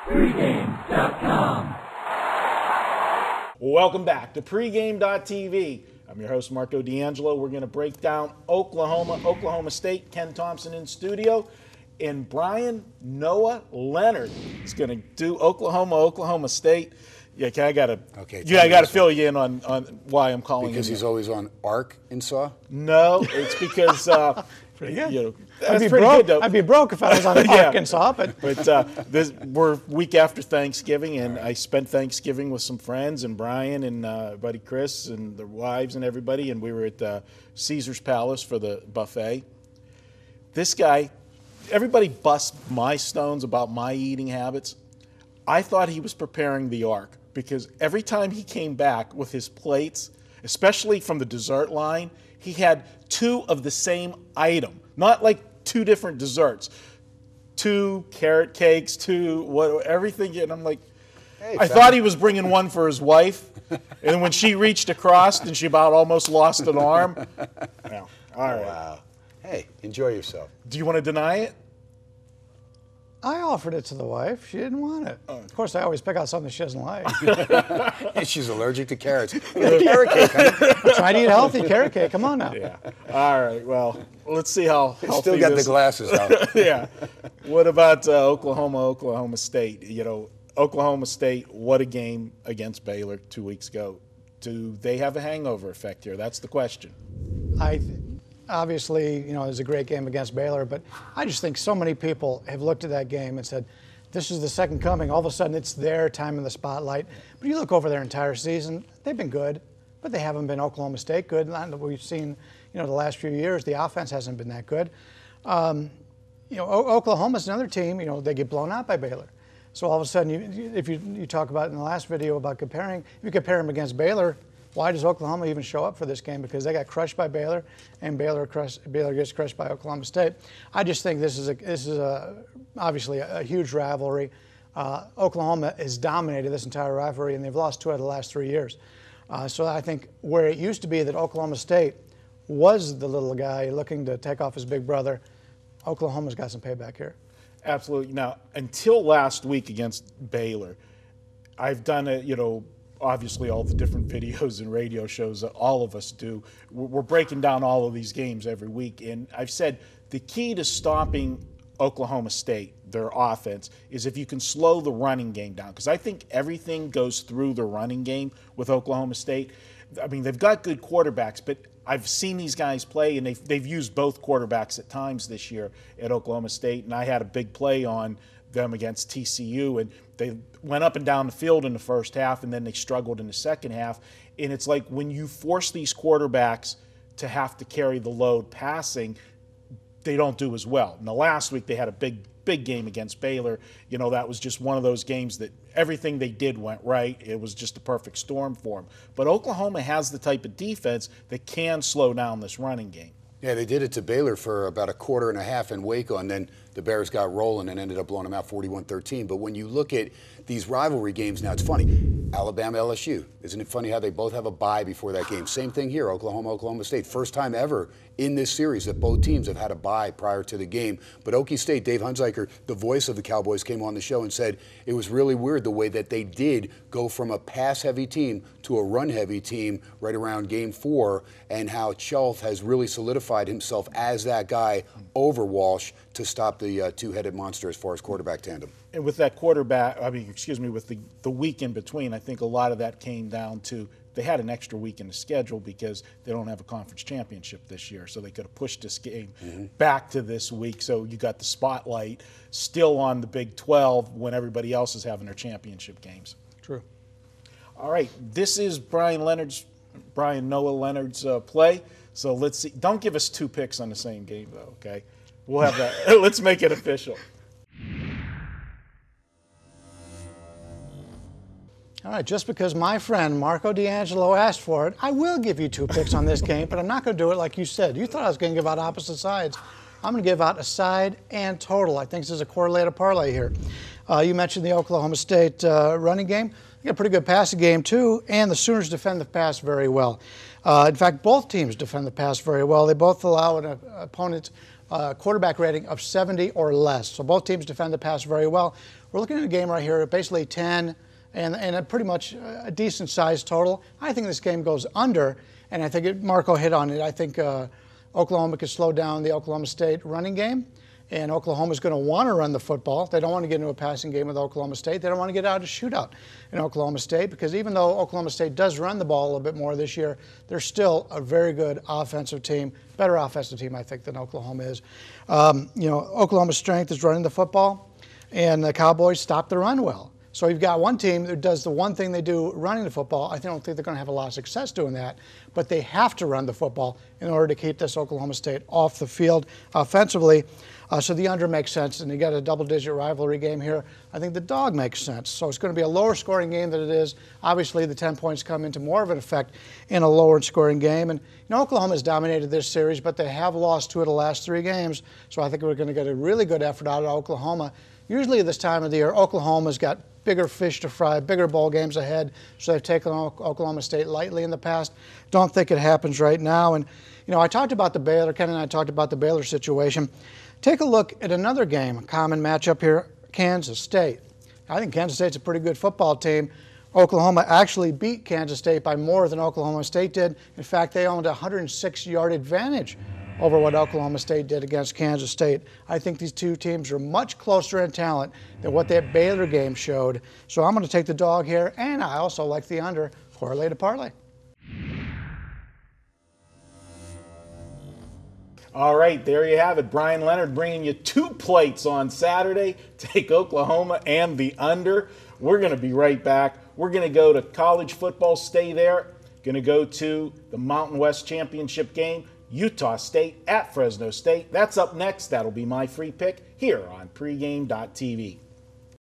Pregame.com. Welcome back to Pregame.tv. I'm your host, Marco D'Angelo. We're going to break down Oklahoma State. Ken Thomson in studio. And Bryan Leonard is going to do Oklahoma State. Yeah, I got to fill you in on why I'm calling him. Because he's always on Arkansas? No, it's because pretty good. You know, I'd be broke if I was on Arkansas. But we're week after Thanksgiving, and I spent Thanksgiving with some friends and Brian and buddy Chris and their wives and everybody, and we were at Caesar's Palace for the buffet. This guy, everybody busts my stones about my eating habits. I thought he was preparing the ark because every time he came back with his plates, especially from the dessert line, he had two of the same item, not like two different desserts, two carrot cakes, everything. And I'm like, hey, I thought he was bringing one for his wife, and when she reached across and she about almost lost an arm. Well, all right. Wow. Hey, enjoy yourself. Do you want to deny it? I offered it to the wife. She didn't want it. Of course, I always pick out something she doesn't like. And she's allergic to carrots. Carrot cake, honey. Try to eat healthy carrot cake. Come on now. Yeah. All right. Well, let's see how healthy Still got the glasses out. Yeah. What about Oklahoma State? You know, Oklahoma State, what a game against Baylor 2 weeks ago. Do they have a hangover effect here? That's the question. Obviously, you know, it was a great game against Baylor, but I just think so many people have looked at that game and said, this is the second coming. All of a sudden, it's their time in the spotlight. But you look over their entire season, they've been good, but they haven't been Oklahoma State good. We've seen, you know, the last few years, the offense hasn't been that good. You know, Oklahoma's another team, you know, they get blown out by Baylor. So all of a sudden, if you talk about in the last video about comparing, if you compare them against Baylor, why does Oklahoma even show up for this game? Because they got crushed by Baylor, and Baylor gets crushed by Oklahoma State. I just think this is obviously a huge rivalry. Oklahoma has dominated this entire rivalry, and they've lost 2 out of the last 3 years. So I think where it used to be that Oklahoma State was the little guy looking to take off his big brother, Oklahoma's got some payback here. Absolutely. Now, until last week against Baylor, I've done it, you know, obviously all the different videos and radio shows that all of us do. We're breaking down all of these games every week. And I've said the key to stopping Oklahoma State, their offense, is if you can slow the running game down. Because I think everything goes through the running game with Oklahoma State. I mean, they've got good quarterbacks, but I've seen these guys play, and they've used both quarterbacks at times this year at Oklahoma State. And I had a big play on them against TCU, and they went up and down the field in the first half, and then they struggled in the second half. And it's like when you force these quarterbacks to have to carry the load passing, they don't do as well. Now, last week they had a big game against Baylor. You know, that was just one of those games that everything they did went right. It was just a perfect storm for them. But Oklahoma has the type of defense that can slow down this running game. Yeah, they did it to Baylor for about a quarter and a half in Waco, and then the Bears got rolling and ended up blowing them out 41-13. But when you look at these rivalry games now, it's funny. Alabama, LSU. Isn't it funny how they both have a bye before that game? Same thing here, Oklahoma State. First time ever in this series that both teams have had a bye prior to the game. But Okie State, Dave Hunziker, the voice of the Cowboys, came on the show and said it was really weird the way that they did go from a pass-heavy team to a run-heavy team right around Game 4, and how Chelf has really solidified himself as that guy over Walsh to stop the two-headed monster as far as quarterback tandem. And with that with the week in between, I think a lot of that came down to they had an extra week in the schedule because they don't have a conference championship this year, so they could have pushed this game back to this week. So you got the spotlight still on the Big 12 when everybody else is having their championship games. True. All right, this is Bryan Leonard's play. So let's see. Don't give us 2 picks on the same game, though, okay? We'll have that. Let's make it official. All right, just because my friend Marco D'Angelo asked for it, I will give you 2 picks on this game, but I'm not going to do it like you said. You thought I was going to give out opposite sides. I'm going to give out a side and total. I think this is a correlated parlay here. You mentioned the Oklahoma State running game. They got a pretty good passing game, too, and the Sooners defend the pass very well. In fact, both teams defend the pass very well. They both allow an opponent quarterback rating of 70 or less. So both teams defend the pass very well. We're looking at a game right here, basically 10 and a pretty much a decent sized total. I think this game goes under, and I think Marco hit on it. I think Oklahoma could slow down the Oklahoma State running game, and Oklahoma's going to want to run the football. They don't want to get into a passing game with Oklahoma State. They don't want to get out of a shootout in Oklahoma State, because even though Oklahoma State does run the ball a little bit more this year, they're still a very good offensive team, better offensive team, I think, than Oklahoma is. Oklahoma's strength is running the football, and the Cowboys stop the run well. So you've got one team that does the one thing they do, running the football. I don't think they're going to have a lot of success doing that, but they have to run the football in order to keep this Oklahoma State off the field offensively. So the under makes sense, and you got a double-digit rivalry game here. I think the dog makes sense. So it's going to be a lower-scoring game than it is. Obviously, the 10 points come into more of an effect in a lower-scoring game. And Oklahoma's dominated this series, but they have lost 2 of the last 3 games. So I think we're going to get a really good effort out of Oklahoma. Usually at this time of the year, Oklahoma's got bigger fish to fry, bigger bowl games ahead, so they've taken Oklahoma State lightly in the past. Don't think it happens right now. And, I talked about the Baylor, Ken and I talked about the Baylor situation. Take a look at another game, a common matchup here, Kansas State. I think Kansas State's a pretty good football team. Oklahoma actually beat Kansas State by more than Oklahoma State did. In fact, they owned a 106-yard advantage over what Oklahoma State did against Kansas State. I think these two teams are much closer in talent than what that Baylor game showed. So I'm going to take the dog here, and I also like the under, correlated parlay. All right, there you have it. Bryan Leonard bringing you 2 plates on Saturday. Take Oklahoma and the under. We're going to be right back. We're going to go to college football. Stay there. Going to go to the Mountain West Championship game. Utah State at Fresno State. That's up next. That'll be my free pick here on pregame.tv.